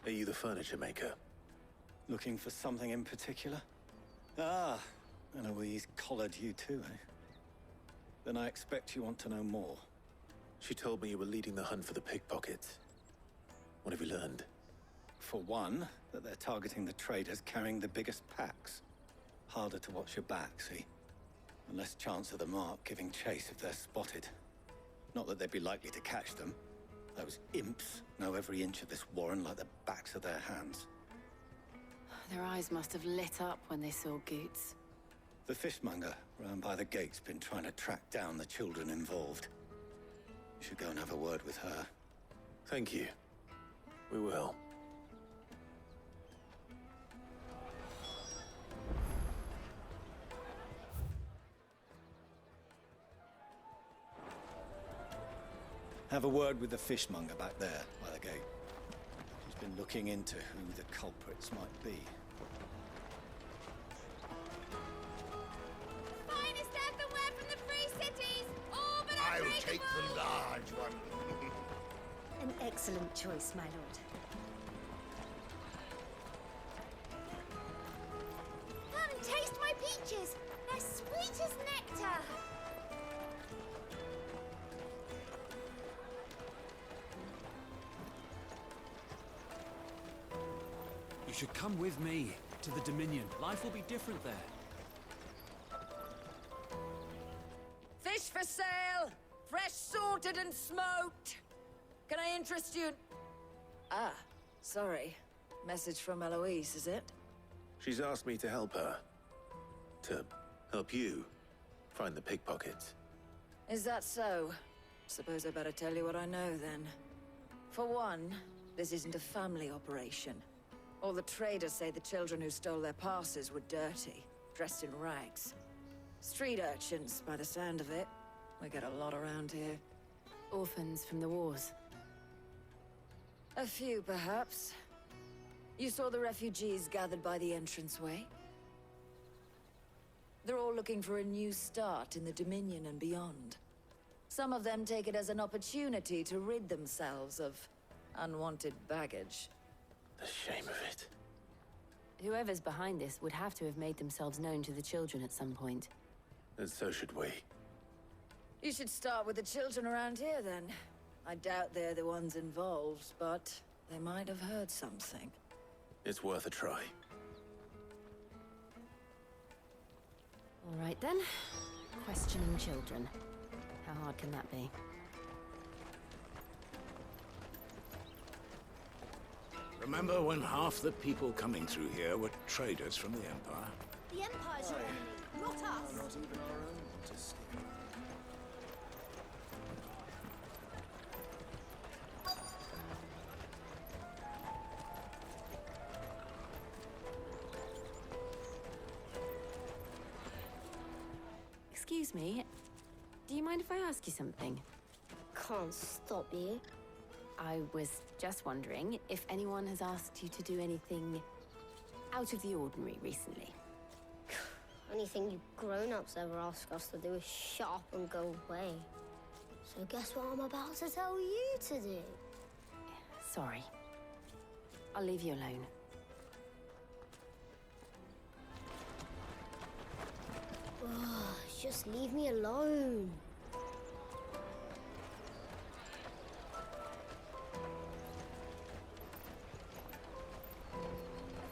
Are you the furniture maker? Looking for something in particular? Ah, and Eloise collared you too, eh? Then I expect you want to know more. She told me you were leading the hunt for the pickpockets. What have you learned? For one, that they're targeting the traders carrying the biggest packs. Harder to watch your back, see? And less chance of the mark giving chase if they're spotted. Not that they'd be likely to catch them. Those imps know every inch of this warren like the backs of their hands. Their eyes must have lit up when they saw Goots. The fishmonger round by the gate's been trying to track down the children involved. You should go and have a word with her. Thank you. We will. Have a word with the fishmonger back there by the gate. She's been looking into who the culprits might be. Finest earthenware from the Free Cities! All but I'll unbreakable! take the large one. An excellent choice, my lord. Come and taste my peaches! They're sweet as nectar! You should come with me to the Dominion. Life will be different there. Fish for sale! Fresh sorted and smoked! Can I interest you? Ah, sorry. Message from Eloise, is it? She's asked me to help her. To help you find the pickpockets. Is that so? Suppose I better tell you what I know, then. For one, this isn't a family operation. All the traders say the children who stole their passes were dirty, dressed in rags. Street urchins, by the sound of it. We get a lot around here. Orphans from the wars. A few, perhaps. You saw the refugees gathered by the entranceway? They're all looking for a new start in the Dominion and beyond. Some of them take it as an opportunity to rid themselves of unwanted baggage. The shame of it. Whoever's behind this would have to have made themselves known to the children at some point. And so should we. You should start with the children around here, then. I doubt they're the ones involved, but they might have heard something. It's worth a try. All right, then. Questioning children. How hard can that be? Remember when half the people coming through here were traders from the Empire? The Empire's your enemy, not us! Not even our own to stick. Excuse me. Do you mind if I ask you something? Can't stop you. I was just wondering if anyone has asked you to do anything out of the ordinary recently. Anything you grown-ups ever ask us to do is shut up and go away. So guess what I'm about to tell you to do? Sorry. I'll leave you alone. Just leave me alone.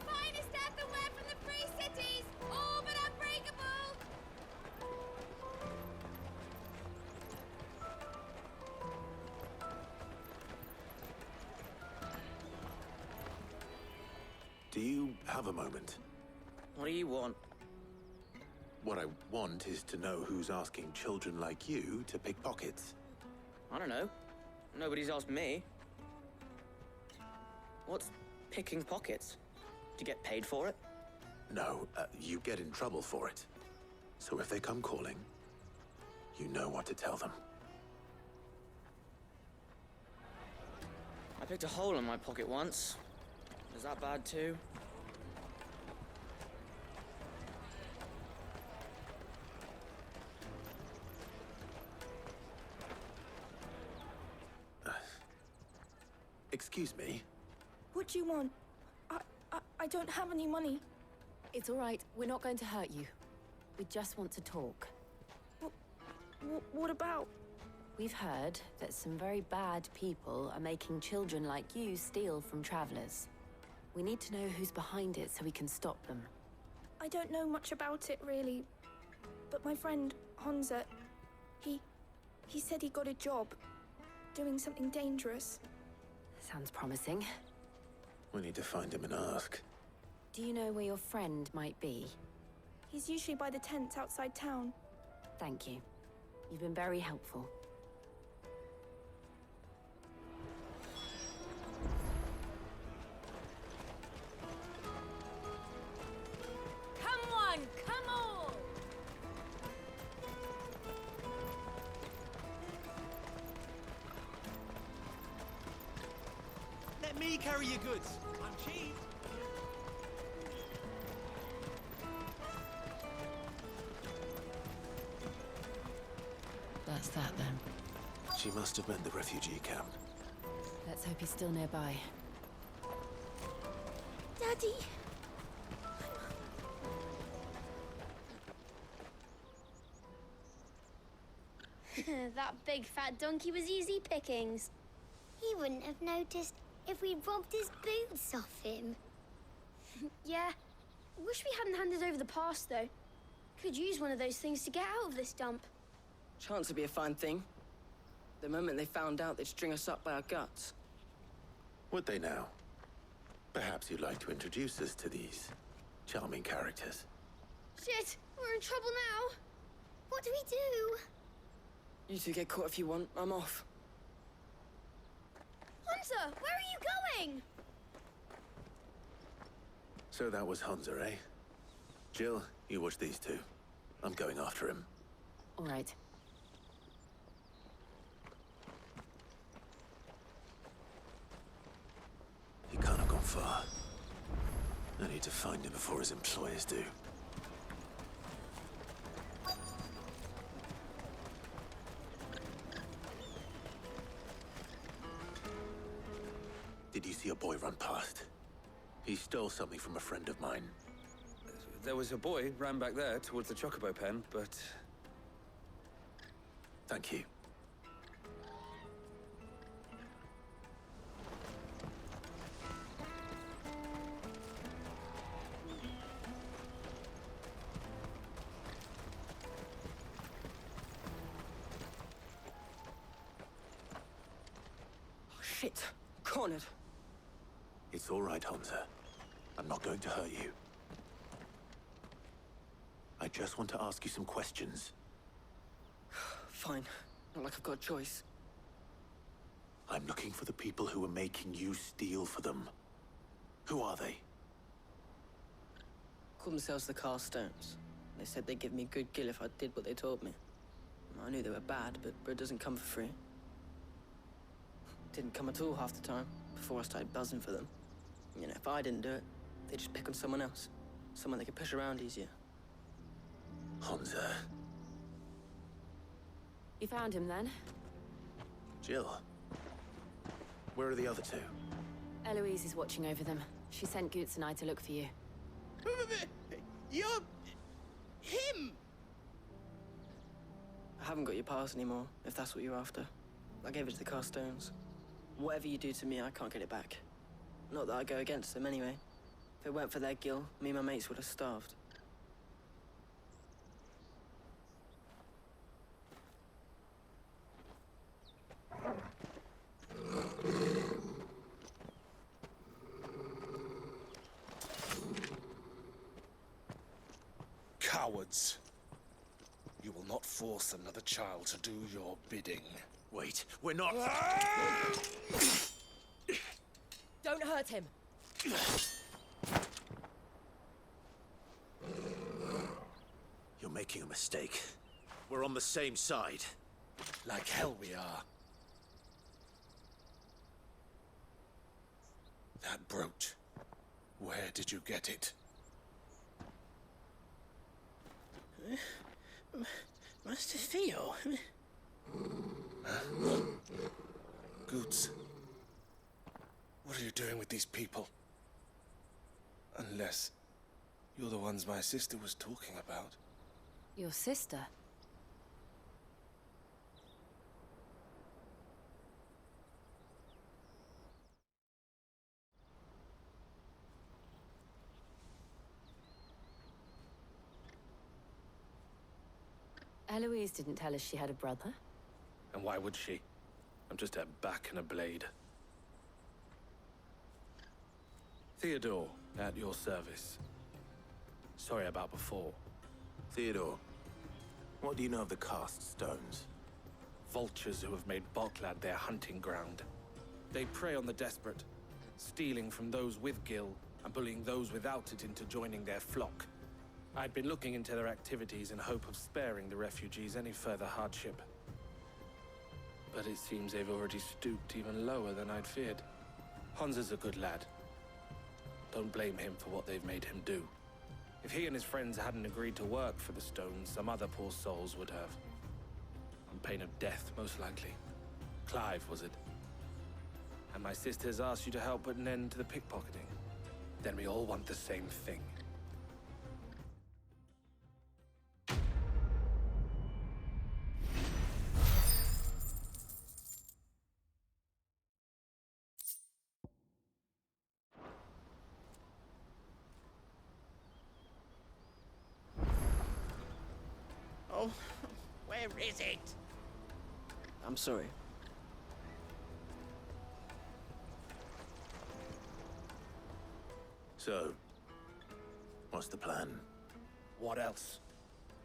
Finest earthenware from the Free Cities! All but unbreakable! Do you have a moment? What do you want? What I want is to know who's asking children like you to pick pockets. I don't know. Nobody's asked me. What's picking pockets? Do you get paid for it? No, you get in trouble for it. So if they come calling, you know what to tell them. I picked a hole in my pocket once. Is that bad too? Excuse me? What do you want? I don't have any money. It's all right. We're not going to hurt you. We just want to talk. What about? We've heard that some very bad people are making children like you steal from travelers. We need to know who's behind it so we can stop them. I don't know much about it, really. But my friend, Honza, he said he got a job. Doing something dangerous. Sounds promising. We need to find him and ask. Do you know where your friend might be? He's usually by the tents outside town. Thank you. You've been very helpful. Come on, come on! Let me carry your goods. I'm cheap. That's that then. She must have meant the refugee camp. Let's hope he's still nearby. Daddy! That big fat donkey was easy pickings. He wouldn't have noticed if we'd robbed his boots off him. Yeah. Wish we hadn't handed over the pass, though. Could use one of those things to get out of this dump. Chance would be a fine thing. The moment they found out, they'd string us up by our guts. Would they now? Perhaps you'd like to introduce us to these charming characters. Shit, we're in trouble now. What do we do? You two get caught if you want. I'm off. Hunter, where are you going? So that was Hunza, eh? Jill, you watch these two. I'm going after him. All right. He can't have gone far. I need to find him before his employers do. Did you see a boy run past? He stole something from a friend of mine. There was a boy ran back there towards the chocobo pen, but... Thank you. Oh, shit. Cornered. It's all right, Hunter. I'm not going to hurt you. I just want to ask you some questions. Fine. Not like I've got a choice. I'm looking for the people who are making you steal for them. Who are they? Called themselves the Carstones. They said they'd give me good gill if I did what they told me. I knew they were bad, but bread doesn't come for free. Didn't come at all half the time, before I started buzzing for them. You know, if I didn't do it, they'd just pick on someone else. Someone they could push around easier. Hunter. You found him then? Jill. Where are the other two? Eloise is watching over them. She sent Goots and I to look for you. You're... him! I haven't got your pass anymore, if that's what you're after. I gave it to the Carstones. Whatever you do to me, I can't get it back. Not that I go against them anyway. If it weren't for their gill, me and my mates would have starved. Cowards. You will not force another child to do your bidding. Wait, we're not... Don't hurt him. You're making a mistake. We're on the same side. Like hell we are. That brooch. Where did you get it? Master Theo? Goots. What are you doing with these people? Unless you're the ones my sister was talking about. Your sister? Eloise didn't tell us she had a brother. And why would she? I'm just a back and a blade. Theodore, at your service. Sorry about before. Theodore, what do you know of the cast stones? Vultures who have made Boklad their hunting ground. They prey on the desperate, stealing from those with Gil and bullying those without it into joining their flock. I'd been looking into their activities in hope of sparing the refugees any further hardship. But it seems they've already stooped even lower than I'd feared. Hansa's a good lad. Don't blame him for what they've made him do. If he and his friends hadn't agreed to work for the stones, some other poor souls would have. On pain of death, most likely. Clive, was it? And my sisters asked you to help put an end to the pickpocketing. Then we all want the same thing. Oh, where is it? I'm sorry. So, what's the plan? What else?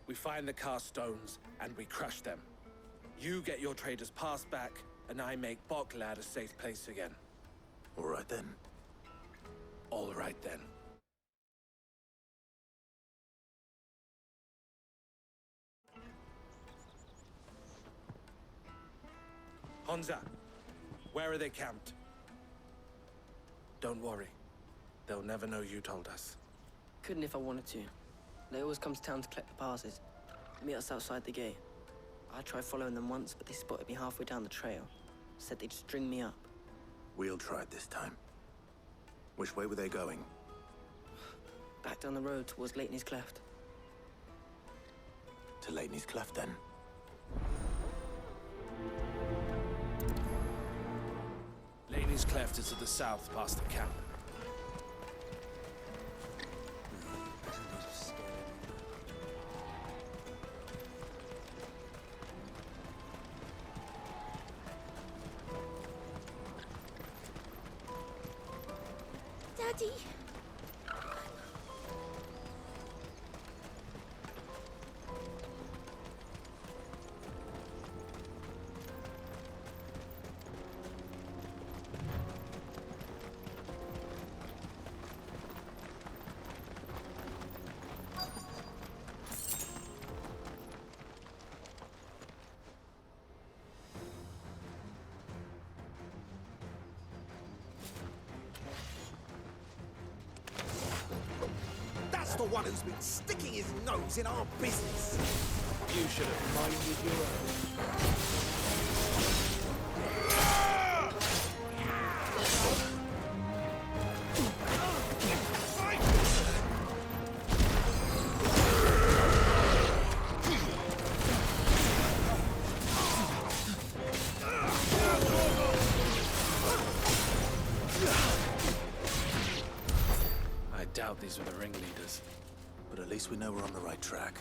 We find the cast stones and we crush them. You get your trader's pass back, and I make Boklad a safe place again. All right then. All right then. Hansa, where are they camped? Don't worry. They'll never know you told us. Couldn't if I wanted to. They always come to town to collect the passes. Meet us outside the gate. I tried following them once, but they spotted me halfway down the trail. Said they'd string me up. We'll try it this time. Which way were they going? Back down the road towards Leitney's Cleft. To Leitney's Cleft, then. Leitney's Cleft is to the south, past the camp. Daddy! That's the one who's been sticking his nose in our business. You should have minded your own. I doubt these were the ringleaders. But at least we know we're on the right track.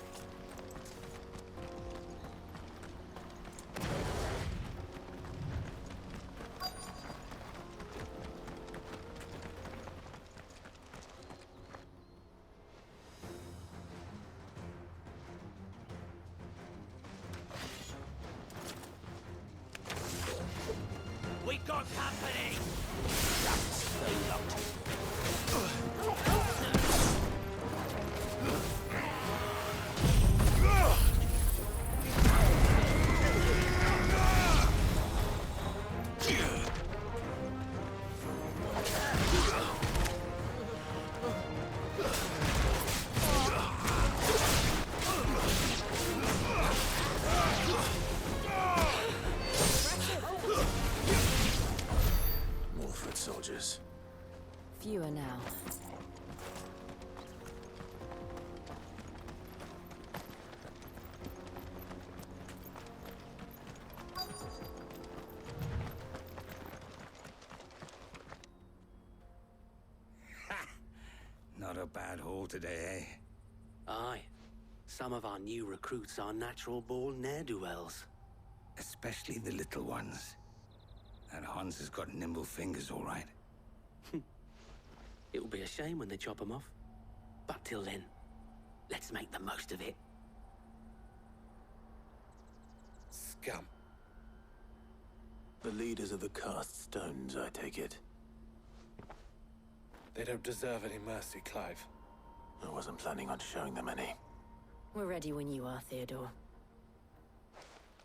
We got company! That's the lot. soldiers. Fewer now. Not a bad haul today, eh? Aye. Some of our new recruits are natural-born ne'er-do-wells. Especially the little ones. That Hans has got nimble fingers, all right. It'll be a shame when they chop them off. But till then, let's make the most of it. Scum. The leaders of the cast stones, I take it. They don't deserve any mercy, Clive. I wasn't planning on showing them any. We're ready when you are, Theodore.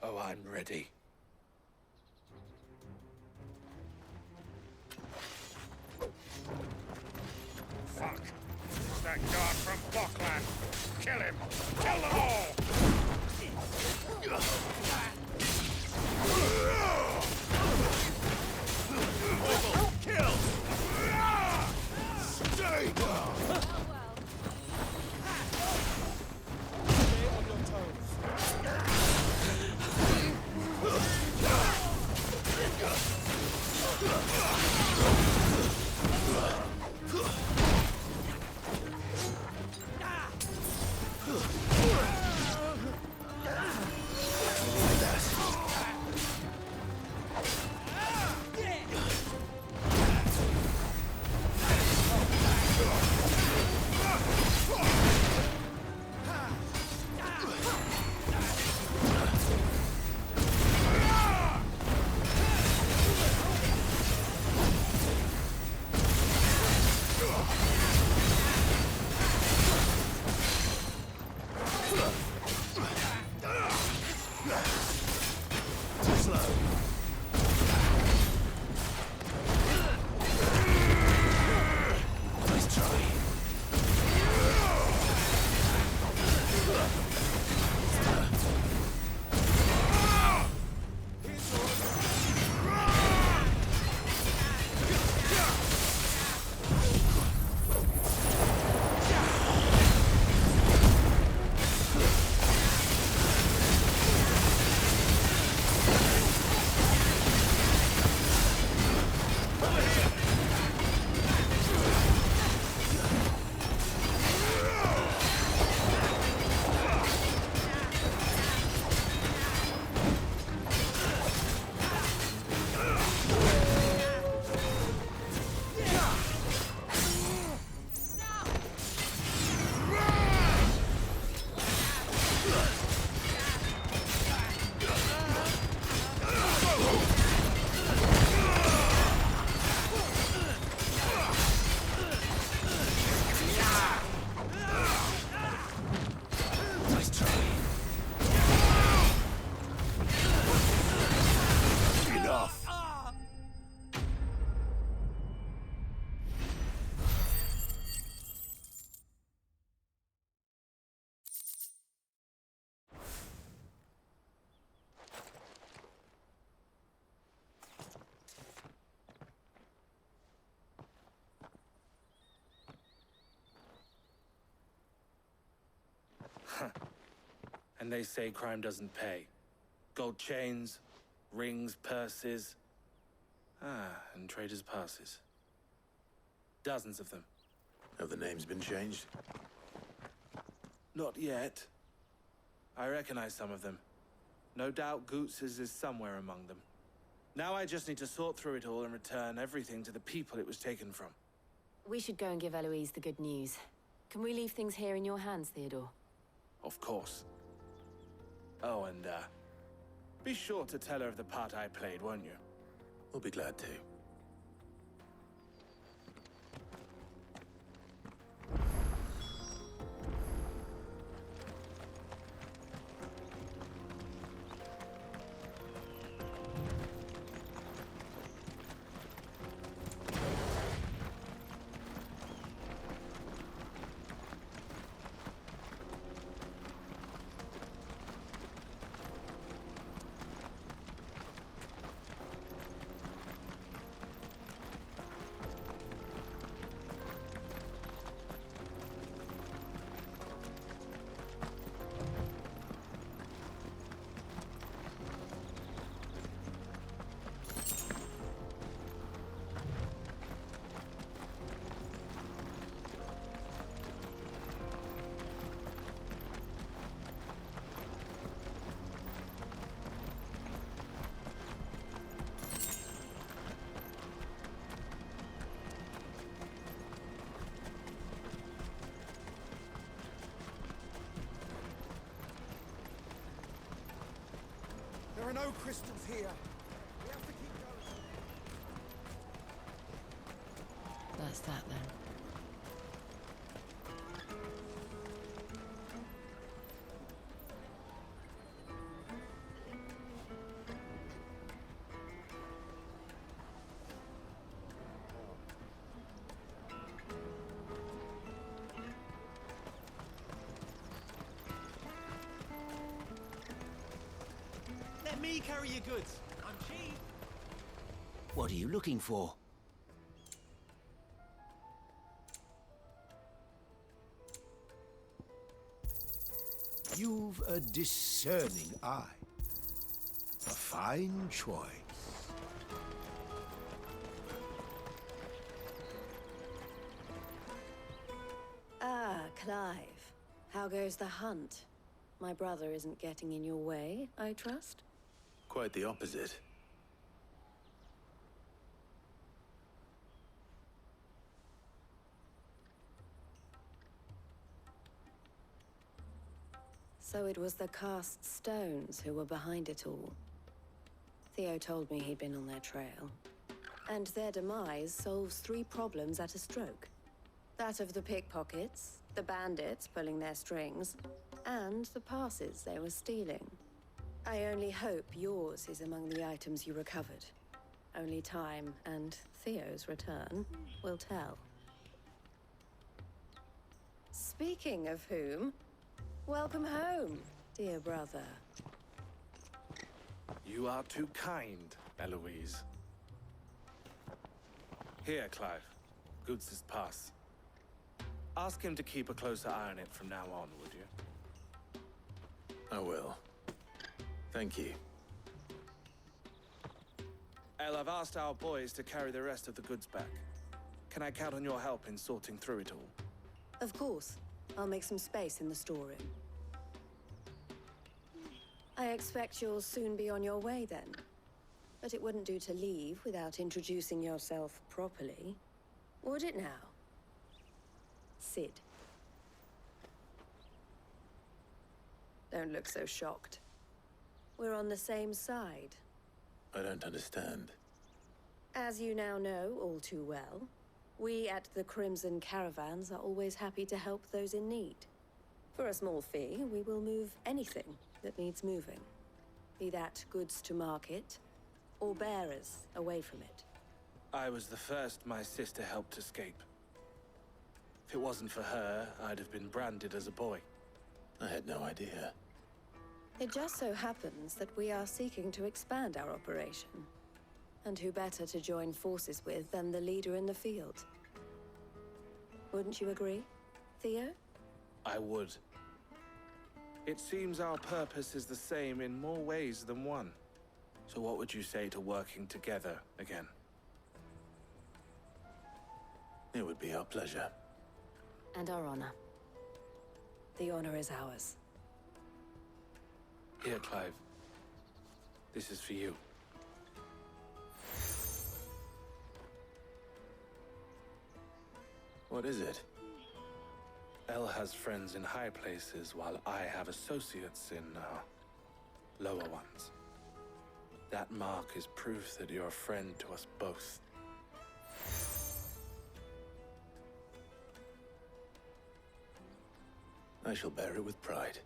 Oh, I'm ready. Fuck! It's that guard from Bockland! Kill him! Kill them all! Kill! Stay down! Stay on your toes. And they say crime doesn't pay. Gold chains, rings, purses. And traders' passes. Dozens of them. Have the names been changed? Not yet. I recognize some of them. No doubt Goots's is somewhere among them. Now I just need to sort through it all and return everything to the people it was taken from. We should go and give Eloise the good news. Can we leave things here in your hands, Theodore? Of course. Oh, and, be sure to tell her of the part I played, won't you? We'll be glad to. no crystals here. We have to keep going. That's that then. Let me carry your goods. I'm cheap. What are you looking for? You've a discerning eye. A fine choice. Ah, Clive. How goes the hunt? My brother isn't getting in your way, I trust? Quite the opposite. So it was the cast stones who were behind it all. Theo told me he'd been on their trail. And their demise solves 3 problems at a stroke. That of the pickpockets, the bandits pulling their strings, and the passes they were stealing. I only hope yours is among the items you recovered. Only time and Theo's return will tell. Speaking of whom, welcome home, dear brother. You are too kind, Eloise. Here, Clive. Goods' pass. Ask him to keep a closer eye on it from now on, would you? I will. Thank you. El, I've asked our boys to carry the rest of the goods back. Can I count on your help in sorting through it all? Of course. I'll make some space in the storeroom. I expect you'll soon be on your way then. But it wouldn't do to leave without introducing yourself properly. Would it now? Sid. Don't look so shocked. We're on the same side. I don't understand. As you now know all too well, we at the Crimson Caravans are always happy to help those in need. For a small fee, we will move anything that needs moving. Be that goods to market, or bearers away from it. I was the first my sister helped escape. If it wasn't for her, I'd have been branded as a boy. I had no idea. It just so happens that we are seeking to expand our operation. And who better to join forces with than the leader in the field? Wouldn't you agree, Theo? I would. It seems our purpose is the same in more ways than one. So what would you say to working together again? It would be our pleasure. And our honor. The honor is ours. Here, Clive. This is for you. What is it? El has friends in high places, while I have associates in, lower ones. That mark is proof that you're a friend to us both. I shall bear it with pride.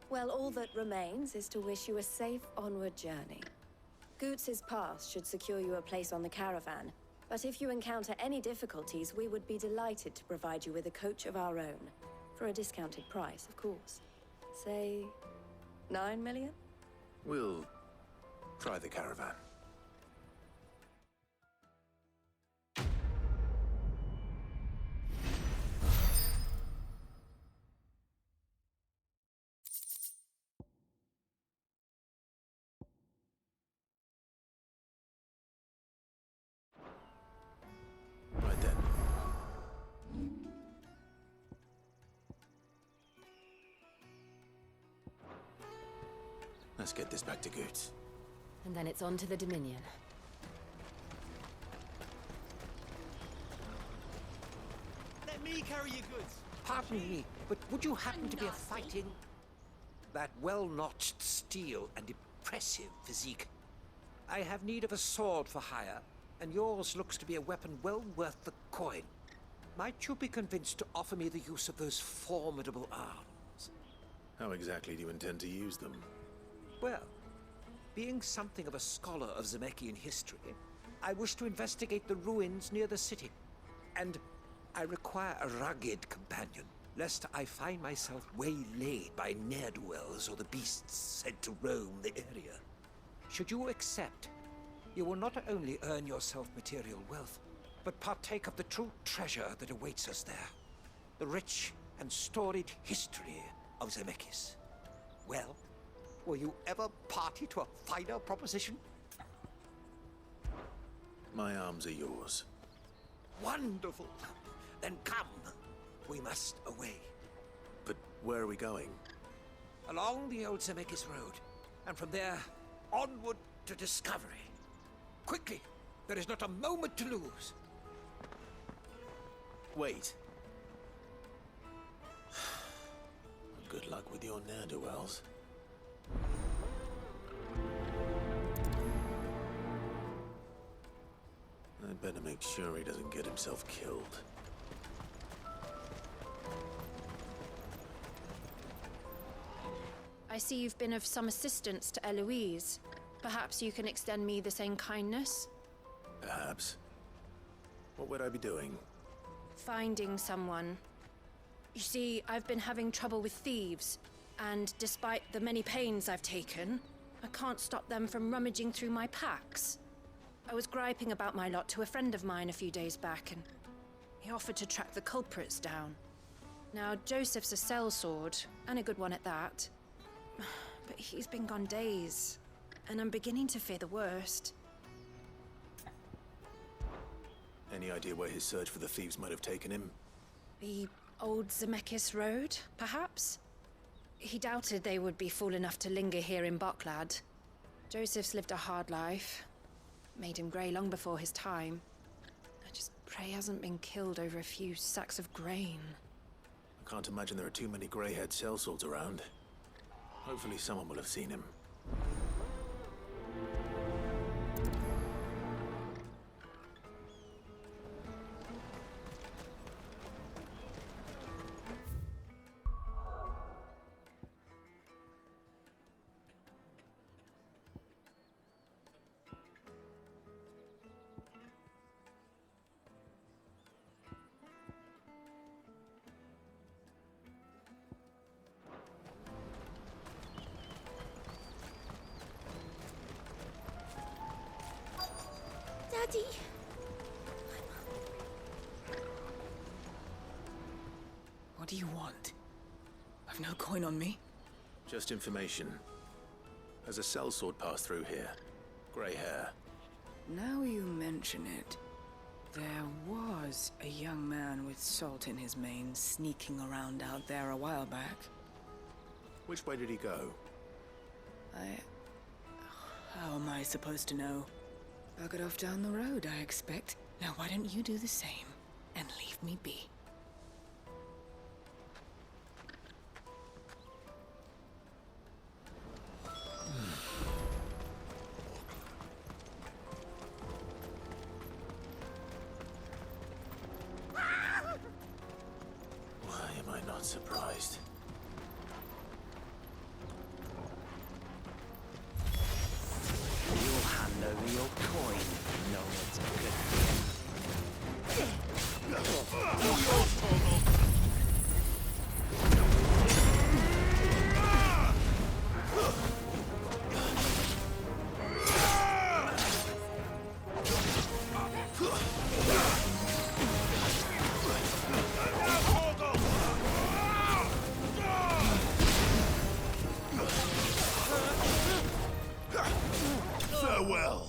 Well, all that remains is to wish you a safe onward journey. Goots' pass should secure you a place on the caravan, but if you encounter any difficulties, we would be delighted to provide you with a coach of our own. For a discounted price, of course. Say, 9 million? We'll try the caravan. Right then. Let's get this back to Goots. And then it's on to the Dominion. Let me carry your goods. Pardon me, but would you happen to be a fighting... that well-notched steel and impressive physique. I have need of a sword for hire, and yours looks to be a weapon well worth the coin. Might you be convinced to offer me the use of those formidable arms? How exactly do you intend to use them? Well, being something of a scholar of Zemeckis history, I wish to investigate the ruins near the city. And I require a rugged companion, lest I find myself waylaid by ne'er-do-wells or the beasts sent to roam the area. Should you accept, you will not only earn yourself material wealth, but partake of the true treasure that awaits us there. The rich and storied history of Zemeckis. Well, will you ever party to a finer proposition? My arms are yours. Wonderful! Then come. We must away. But where are we going? Along the old Zemeckis Road, and from there, onward to discovery. Quickly! There is not a moment to lose. Wait. Good luck with your ne'er-do-wells. I'd better make sure he doesn't get himself killed. I see you've been of some assistance to Eloise. Perhaps you can extend me the same kindness? Perhaps. What would I be doing? Finding someone. You see, I've been having trouble with thieves, and despite the many pains I've taken, I can't stop them from rummaging through my packs. I was griping about my lot to a friend of mine a few days back, and he offered to track the culprits down. Now, Joseph's a sellsword, and a good one at that. But he's been gone days, and I'm beginning to fear the worst. Any idea where his search for the thieves might have taken him? The old Zemeckis Road, perhaps? He doubted they would be fool enough to linger here in Boklad. Joseph's lived a hard life. Made him grey long before his time. I just pray he hasn't been killed over a few sacks of grain. I can't imagine there are too many grey-haired sellswords around. Hopefully someone will have seen him. Daddy! What do you want? I've no coin on me. Just information. Has a sellsword passed through here? Grey hair. Now you mention it, there was a young man with salt in his mane sneaking around out there a while back. Which way did he go? How am I supposed to know? Buggered off down the road, I expect. Now why don't you do the same and leave me be? Why am I not surprised? You'll hand over your coin, knowing it's good for Farewell.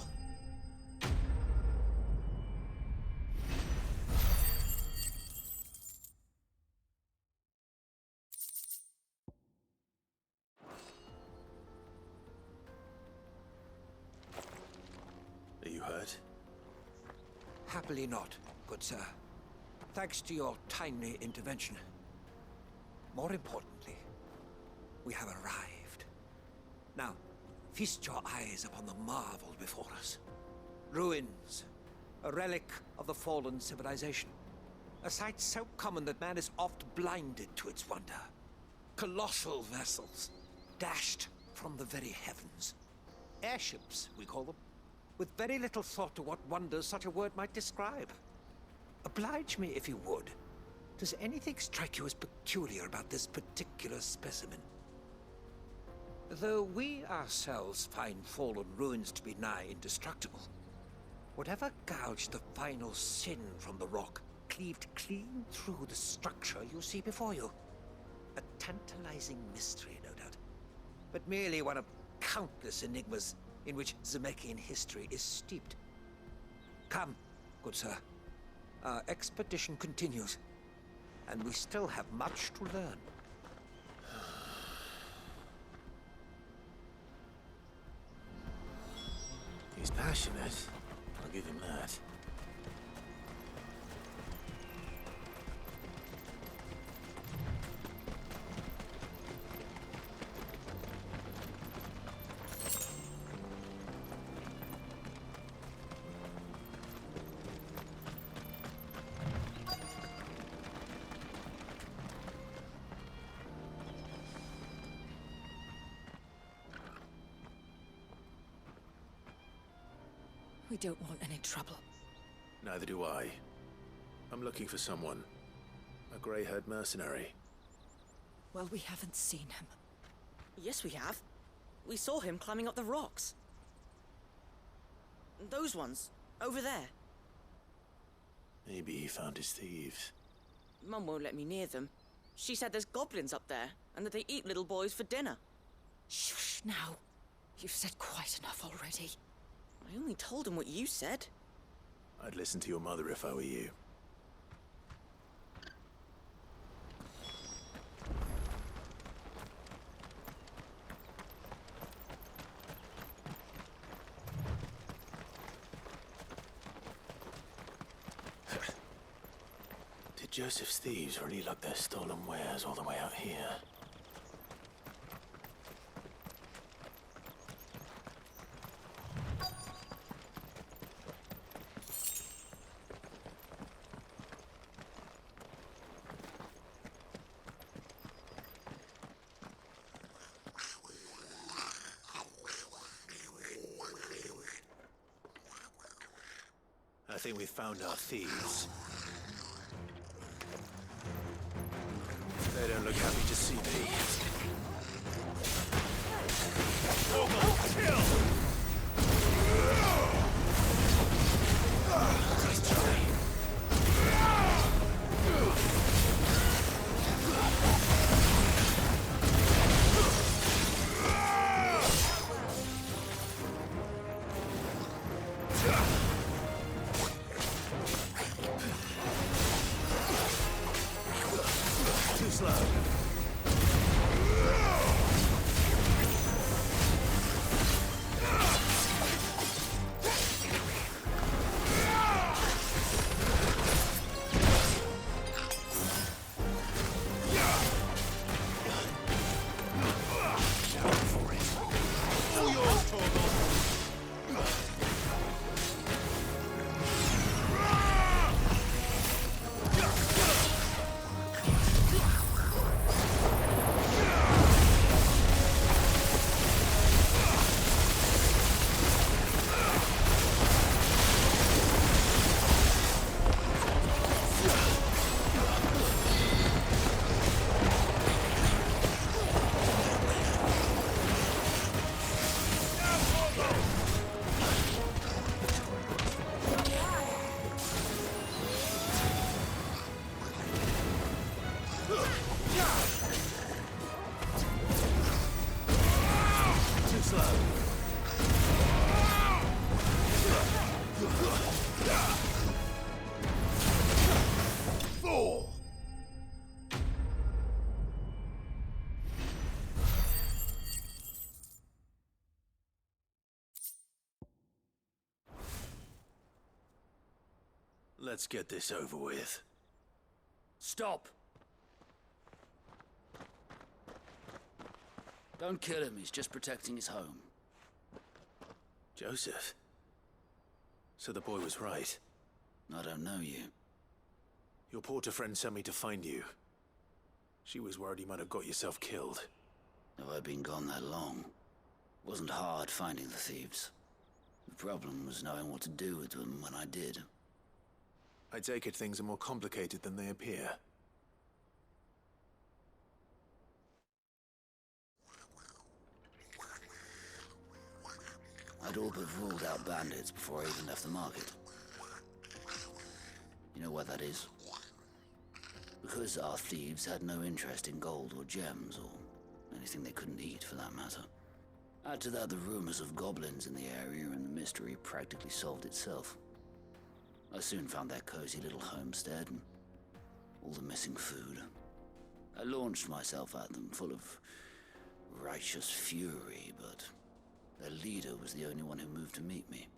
Are you hurt? Happily not, good sir. Thanks to your timely intervention. More importantly, we have arrived. Now, feast your eyes upon the marvel before us. Ruins, a relic of the fallen civilization. A sight so common that man is oft blinded to its wonder. Colossal vessels, dashed from the very heavens. Airships, we call them, with very little thought to what wonders such a word might describe. Oblige me if you would. Does anything strike you as peculiar about this particular specimen? Though we ourselves find fallen ruins to be nigh indestructible, whatever gouged the final sin from the rock cleaved clean through the structure you see before you. A tantalizing mystery, no doubt, but merely one of countless enigmas in which Zemeckis history is steeped. Come, good sir. Our expedition continues, and we still have much to learn. He's passionate. I'll give him that. We don't want any trouble. Neither do I. I'm looking for someone. A grey-haired mercenary. Well, we haven't seen him. Yes, we have. We saw him climbing up the rocks. Those ones, over there. Maybe he found his thieves. Mum won't let me near them. She said there's goblins up there, and that they eat little boys for dinner. Shush, now. You've said quite enough already. I only told him what you said. I'd listen to your mother if I were you. Did Joseph's thieves really lug their stolen wares all the way out here? I think we've found our thieves. They don't look happy to see me. Kill! Nice try. Too slow. Let's get this over with. Stop! Don't kill him, he's just protecting his home. Joseph? So the boy was right. I don't know you. Your porter friend sent me to find you. She was worried you might have got yourself killed. Have I been gone that long? Wasn't hard finding the thieves. The problem was knowing what to do with them when I did. I take it things are more complicated than they appear. I'd all but ruled out bandits before I even left the market. You know why that is? Because our thieves had no interest in gold or gems, or anything they couldn't eat for that matter. Add to that the rumors of goblins in the area, and the mystery practically solved itself. I soon found their cozy little homestead and all the missing food. I launched myself at them, full of righteous fury, but their leader was the only one who moved to meet me.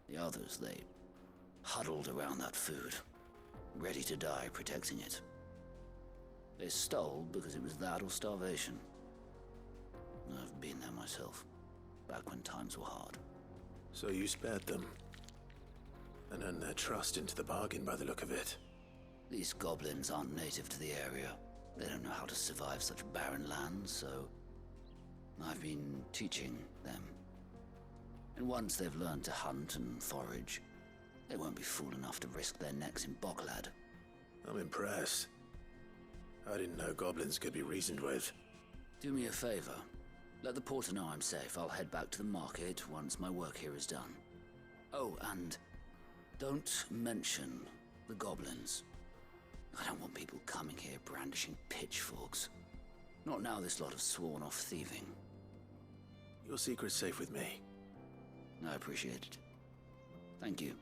The others, they huddled around that food, ready to die protecting it. They stole because it was that or starvation. I've been there myself, back when times were hard. So you spared them, and earned their trust into the bargain by the look of it. These goblins aren't native to the area. They don't know how to survive such barren lands, so I've been teaching them. And once they've learned to hunt and forage, they won't be fool enough to risk their necks in Boklad. I'm impressed. I didn't know goblins could be reasoned with. Do me a favor. Let the porter know I'm safe. I'll head back to the market once my work here is done. Oh, and don't mention the goblins. I don't want people coming here brandishing pitchforks. Not now this lot have sworn off thieving. Your secret's safe with me. I appreciate it. Thank you.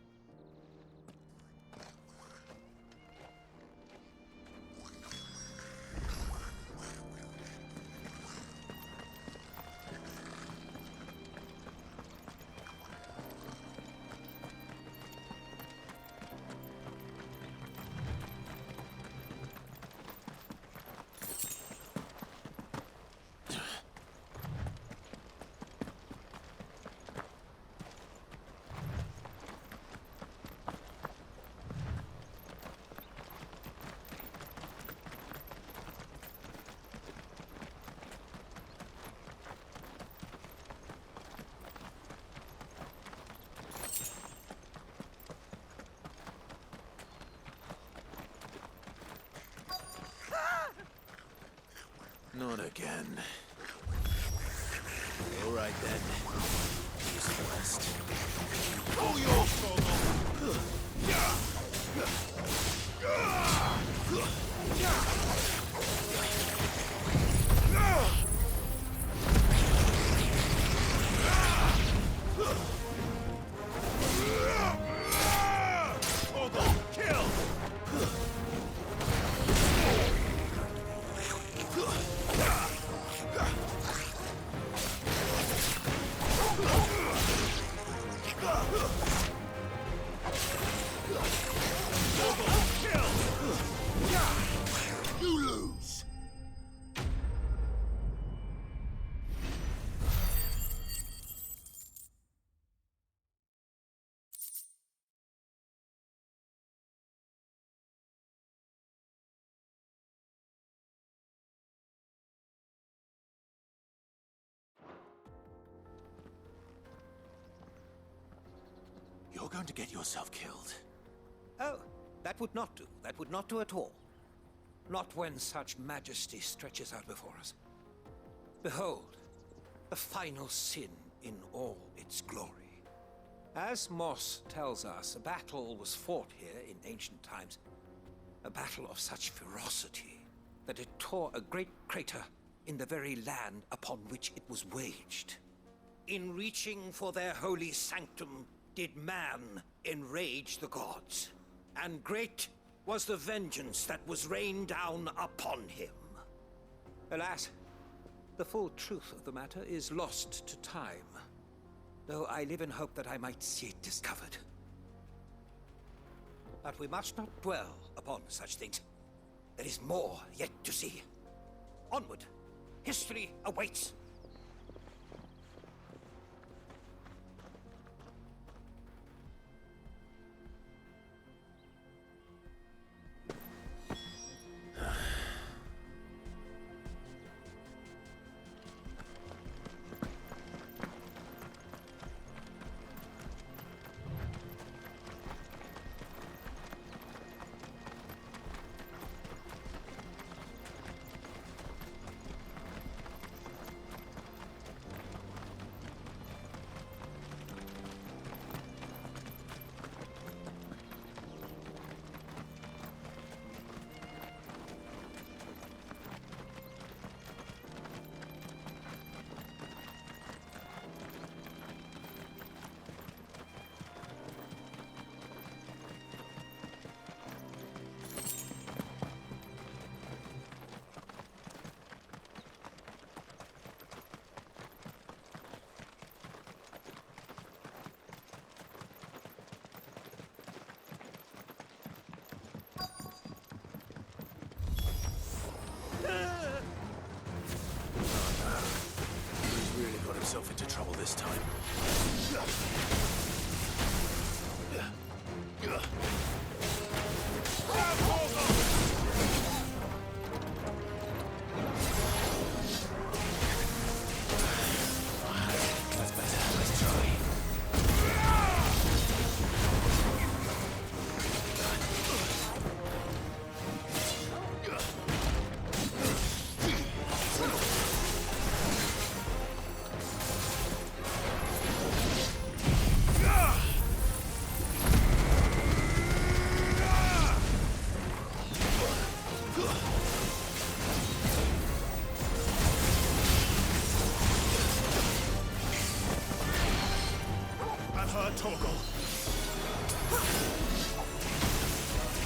Not again. All right then. East west. Oh, your solo! You're going to get yourself killed. Oh, that would not do. That would not do at all. Not when such majesty stretches out before us. Behold, the final sin in all its glory. As Moss tells us, a battle was fought here in ancient times. A battle of such ferocity that it tore a great crater in the very land upon which it was waged. In reaching for their holy sanctum, did man enrage the gods, and great was the vengeance that was rained down upon him. Alas, the full truth of the matter is lost to time, though I live in hope that I might see it discovered. But we must not dwell upon such things. There is more yet to see. Onward, History awaits. He's really got himself into trouble this time. That's better. Let's try. I've heard Torgal.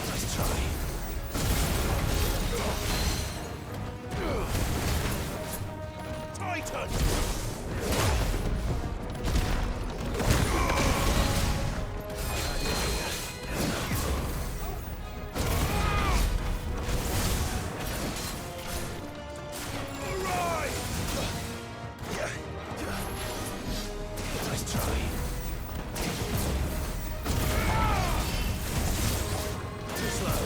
Let's try. Titan! Let's try. Too slow.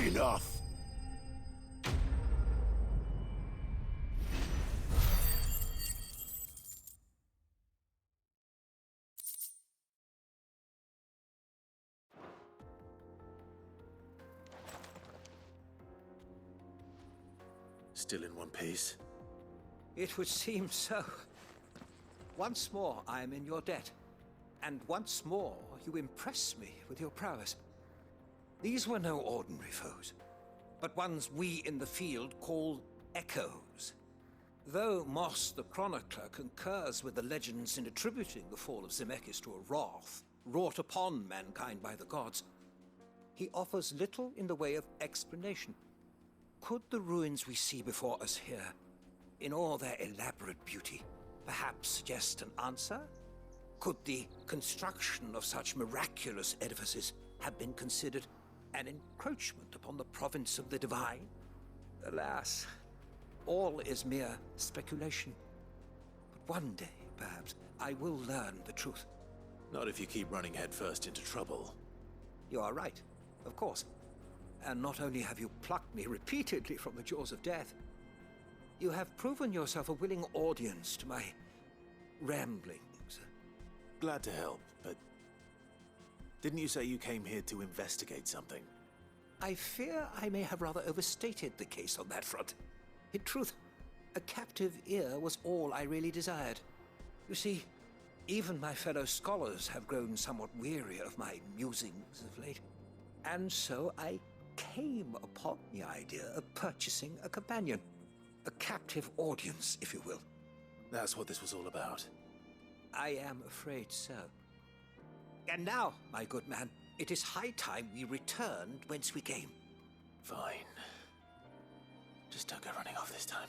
Enough. Still in one piece. It would seem so. Once more I am in your debt. And once more you impress me with your prowess. These were no ordinary foes, but ones we in the field call echoes. Though Moss the Chronicler concurs with the legends in attributing the fall of Zemeckis to a wrath wrought upon mankind by the gods, he offers little in the way of explanation. Could the ruins we see before us here, in all their elaborate beauty, perhaps suggest an answer? Could the construction of such miraculous edifices have been considered an encroachment upon the province of the divine? Alas, all is mere speculation. But one day, perhaps, I will learn the truth. Not if you keep running headfirst into trouble. You are right, of course. And not only have you plucked me repeatedly from the jaws of death, you have proven yourself a willing audience to my ramblings. Glad to help, but didn't you say you came here to investigate something? I fear I may have rather overstated the case on that front. In truth, a captive ear was all I really desired. You see, even my fellow scholars have grown somewhat weary of my musings of late. And so I came upon the idea of purchasing a companion. A captive audience, if you will. That's what this was all about. I am afraid so. And now, my good man, it is high time we returned whence we came. Fine. Just don't go running off this time.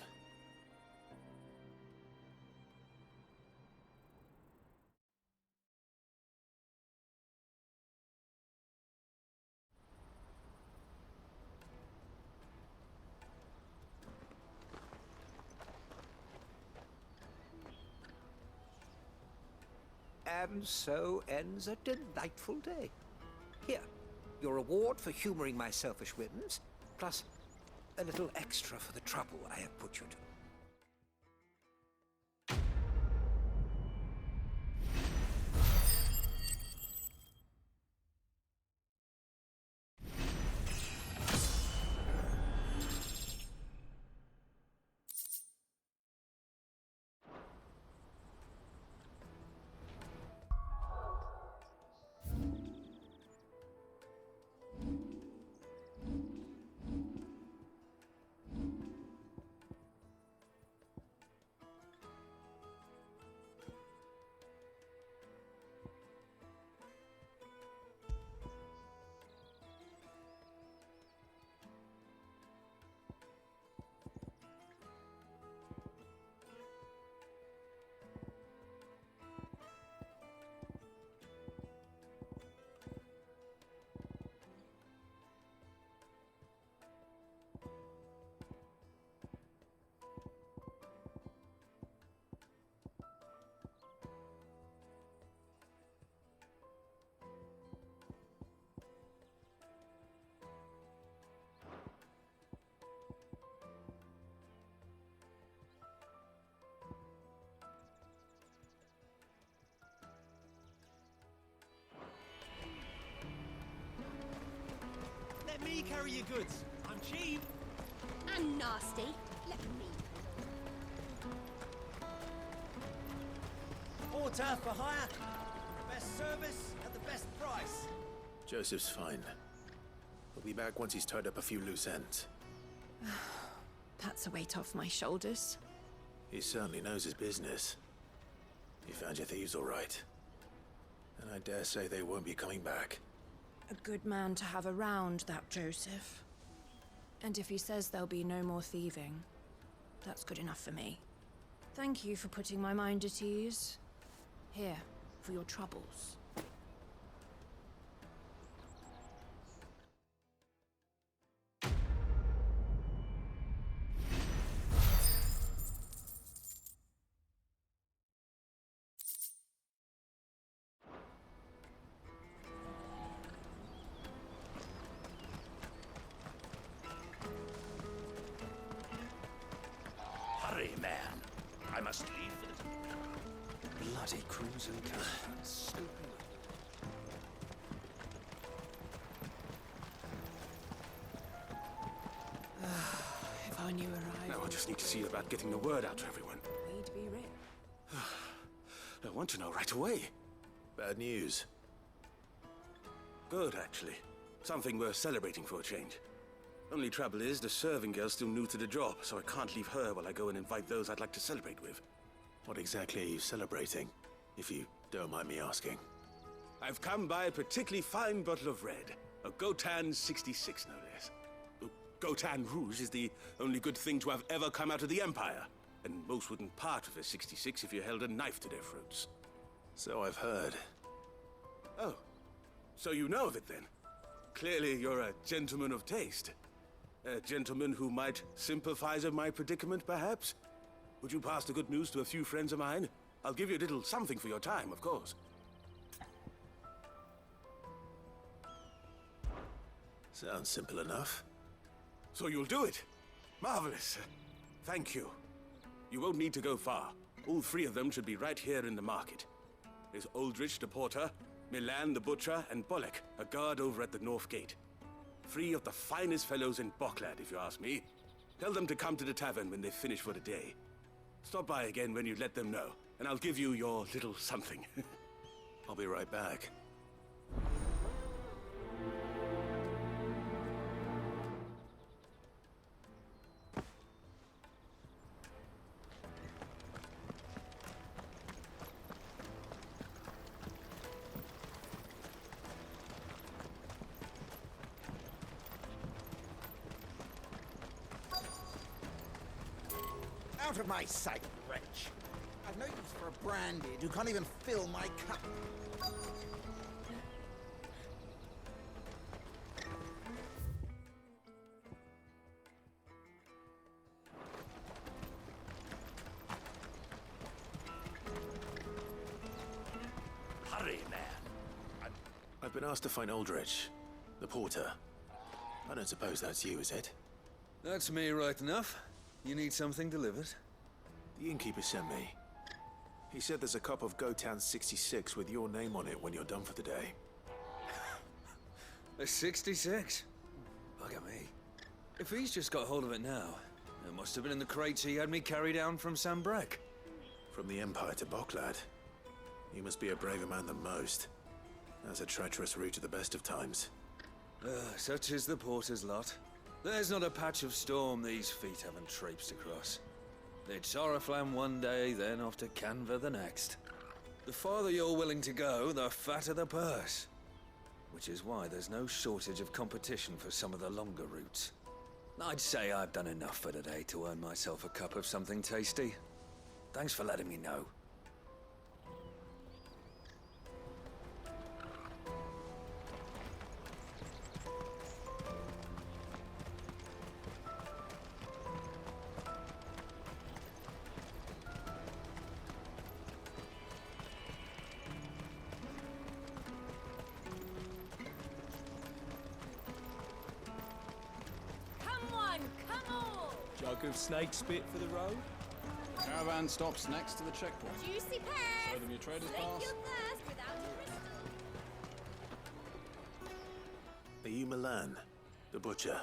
And so ends a delightful day. Here, your reward for humoring my selfish whims, plus a little extra for the trouble I have put you to. Let me carry your goods. I'm cheap. And nasty. Let me. Porter for hire. Best service at the best price. Joseph's fine. He'll be back once he's tied up a few loose ends. That's a weight off my shoulders. He certainly knows his business. You found your thieves all right. And I dare say they won't be coming back. A good man to have around, that Joseph. And if he says there'll be no more thieving, that's good enough for me. Thank you for putting my mind at ease. Here, for your troubles. Hurry, man. I must leave for the... Bloody crimson cat. Stupid. If I knew where I Now I just need to see about getting the word out to everyone. we'd be rich. I want to know right away. Bad news. Good, actually. Something worth celebrating for a change. Only trouble is, the serving girl's still new to the job, so I can't leave her while I go and invite those I'd like to celebrate with. What exactly are you celebrating, if you don't mind me asking? I've come by a particularly fine bottle of red. A Gotan 66, no less. Gotan Rouge is the only good thing to have ever come out of the Empire. And most wouldn't part with a 66 if you held a knife to their throats. So I've heard. Oh, so you know of it then? Clearly you're a gentleman of taste. A gentleman who might sympathize with my predicament, perhaps? Would you pass the good news to a few friends of mine? I'll give you a little something for your time, of course. Sounds simple enough. So you'll do it? Marvelous. Thank you. You won't need to go far. All three of them should be right here in the market. There's Aldrich the porter, Milan the butcher, and Bolek, a guard over at the north gate. Three of the finest fellows in Boklad, if you ask me. Tell them to come to the tavern when they've finished for the day. Stop by again when you let them know, and I'll give you your little something. I'll be right back. Out of my sight, wretch. I've no use for a branded who can't even fill my cup. Hurry, man. I've been asked to find Aldrich, the porter. I don't suppose that's you, is it? That's me right enough. You need something delivered? The innkeeper sent me. He said there's a cup of Gotown 66 with your name on it when you're done for the day. A 66? Bugger me. If he's just got hold of it now, it must have been in the crates he had me carry down from Sambrek. From the Empire to Boklad. You must be a braver man than most. That's a treacherous route at the best of times. Such is the porter's lot. There's not a patch of storm these feet haven't traipsed across. It's Oriflamme one day, then off to Canva the next. The farther you're willing to go, the fatter the purse. Which is why there's no shortage of competition for some of the longer routes. I'd say I've done enough for today to earn myself a cup of something tasty. Thanks for letting me know. Jug of snake spit for the road? Caravan stops next to the checkpoint. Juicy pears! Show them your trader's Slake pass. your thirst without a crystal. Are you Milan, the butcher?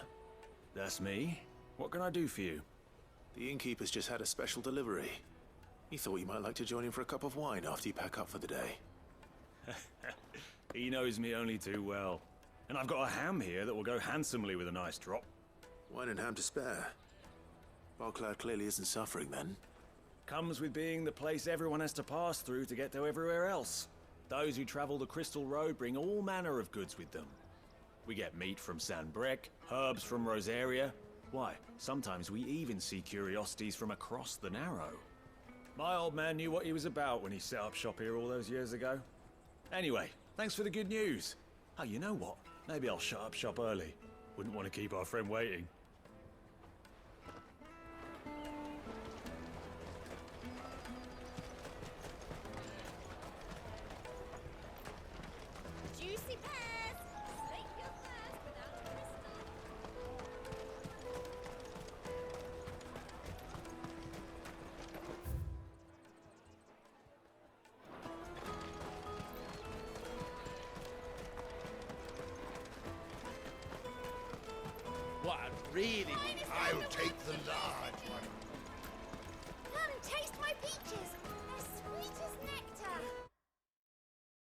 That's me. What can I do for you? The innkeeper's just had a special delivery. He thought you might like to join him for a cup of wine after you pack up for the day. He knows me only too well. And I've got a ham here that will go handsomely with a nice drop. Wine and ham to spare. Boklad clearly isn't suffering then. Comes with being the place everyone has to pass through to get to everywhere else. Those who travel the Crystal Road bring all manner of goods with them. We get meat from Sanbrek, herbs from Rosaria. Why, sometimes we even see curiosities from across the Narrow. My old man knew what he was about when he set up shop here all those years ago. Anyway, thanks for the good news. Oh, you know what? Maybe I'll shut up shop early. Wouldn't want to keep our friend waiting. Juicy pears! Slake your thirst without a crystal. What I really want... I'll take the large one.